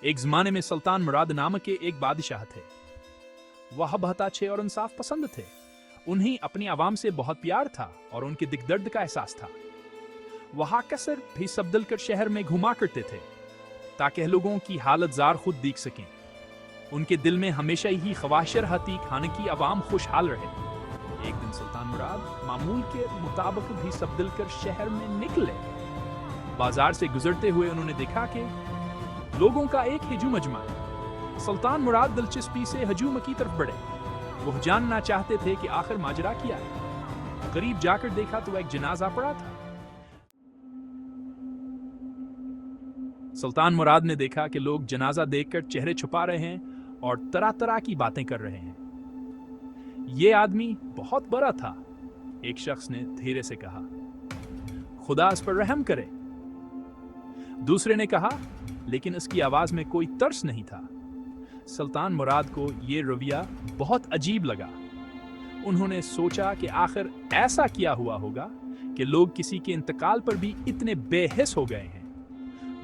एक जमाने में सुल्तान मुराद नाम के एक बादशाह थे। वह बहुत अच्छे और इंसाफ पसंद थे। उन्हें अपनी आवाम से बहुत प्यार था और उनके दिल दर्द का एहसास था। वह कसर भी सबदल कर शहर में घुमा करते थे ताकि लोगों की हालत जार खुद देख सकें। उनके दिल में हमेशा ही ख्वाहिश रहती खाने की आवाम खुशहाल रहे। एक दिन सुल्तान मुराद मामूल के मुताबिक भी सबदल कर शहर में निकले। बाजार से गुजरते हुए उन्होंने देखा कि लोगों का एक हजूम अजमा है। सुल्तान मुराद दिलचस्पी से हजूम की तरफ बढ़े। वो जानना चाहते थे कि आखिर माजरा क्या है। करीब जाकर देखा तो एक जनाजा पड़ा था। सुल्तान मुराद ने देखा कि लोग जनाजा देखकर चेहरे छुपा रहे हैं और तरह तरह की बातें कर रहे हैं। ये आदमी बहुत बड़ा था। एक शख्स ने धीरे से कहा, खुदा इस पर रहम करे। दूसरे ने कहा, लेकिन इसकी आवाज में कोई तर्स नहीं था। सुल्तान मुराद को यह रवैया बहुत अजीब लगा। उन्होंने सोचा कि आखिर ऐसा क्या हुआ होगा कि लोग किसी के इंतकाल पर भी इतने बेहिस हो गए हैं।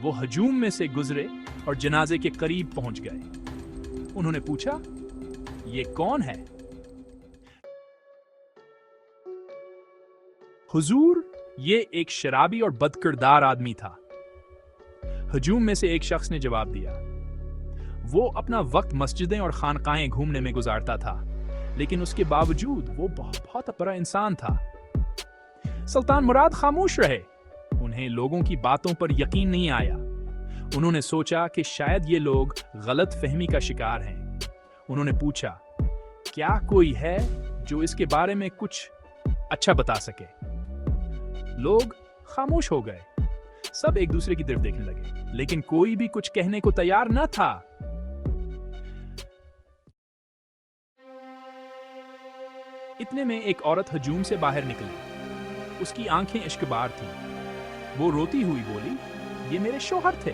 वो हजूम में से गुजरे और जनाजे के करीब पहुंच गए। उन्होंने पूछा, ये कौन है? हुजूर, ये एक शराबी और बदकिरदार आदमी था। हजूम में से एक शख्स ने जवाब दिया। वो अपना वक्त मस्जिदें और खानकाहें घूमने में गुजारता था, लेकिन उसके बावजूद वो बहुत बड़ा इंसान था। सुल्तान मुराद खामोश रहे। उन्हें लोगों की बातों पर यकीन नहीं आया। उन्होंने सोचा कि शायद ये लोग गलत फहमी का शिकार हैं। उन्होंने पूछा, क्या कोई है जो इसके बारे में कुछ अच्छा बता सके? लोग खामोश हो गए। सब एक दूसरे की तरफ देखने लगे, लेकिन कोई भी कुछ कहने को तैयार न था। इतने में एक औरत हजूम से बाहर निकली। उसकी आंखें इश्कबार थीं। वो रोती हुई बोली, ये मेरे शौहर थे।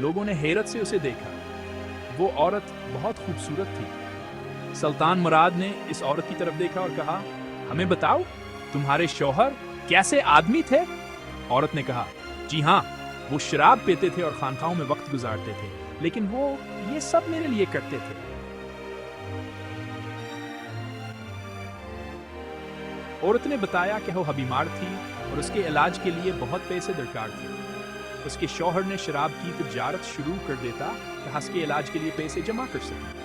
लोगों ने हैरत से उसे देखा। वो औरत बहुत खूबसूरत थी। सुल्तान मुराद ने इस औरत की तरफ देखा और कहा, हमें बताओ, तुम्हारे शौहर कैसे आदमी थे? औरत ने कहा, जी हाँ, वो शराब पीते थे और खानकाहों में वक्त गुजारते थे, लेकिन वो ये सब मेरे लिए करते थे। औरत ने बताया कि वो बीमार थी और उसके इलाज के लिए बहुत पैसे दरकार थे। उसके शौहर ने शराब की तिजारत शुरू कर देता कि उसके इलाज के लिए पैसे जमा कर सके।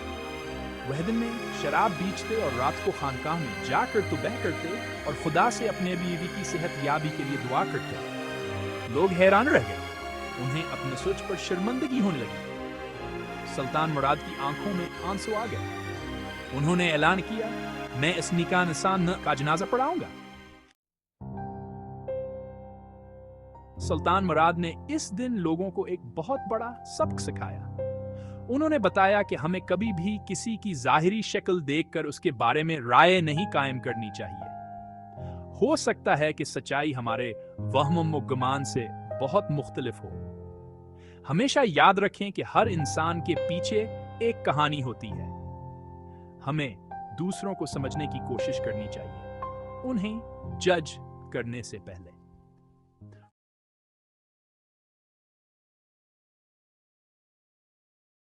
वह दिन में शराब बेचते और रात को खानकाह में जाकर तौबा करते और खुदा से अपने बीवी की सेहत याबी के लिए दुआ करते। लोग हैरान रह गए। उन्हें अपने सोच पर शर्मिंदगी होने लगी। सुल्तान मुराद की आंखों में आंसू आ गए। उन्होंने ऐलान किया, मैं इस निकाह इंसान का जनाजा पढ़ाऊंगा। सुल्तान मुराद ने इस दिन लोगों को एक बहुत बड़ा सबक सिखाया। उन्होंने बताया कि हमें कभी भी किसी की जाहिरी शक्ल देखकर उसके बारे में राय नहीं कायम करनी चाहिए। हो सकता है कि सच्चाई हमारे वहम व गुमान से बहुत मुख्तलिफ हो। हमेशा याद रखें कि हर इंसान के पीछे एक कहानी होती है। हमें दूसरों को समझने की कोशिश करनी चाहिए, उन्हें जज करने से पहले।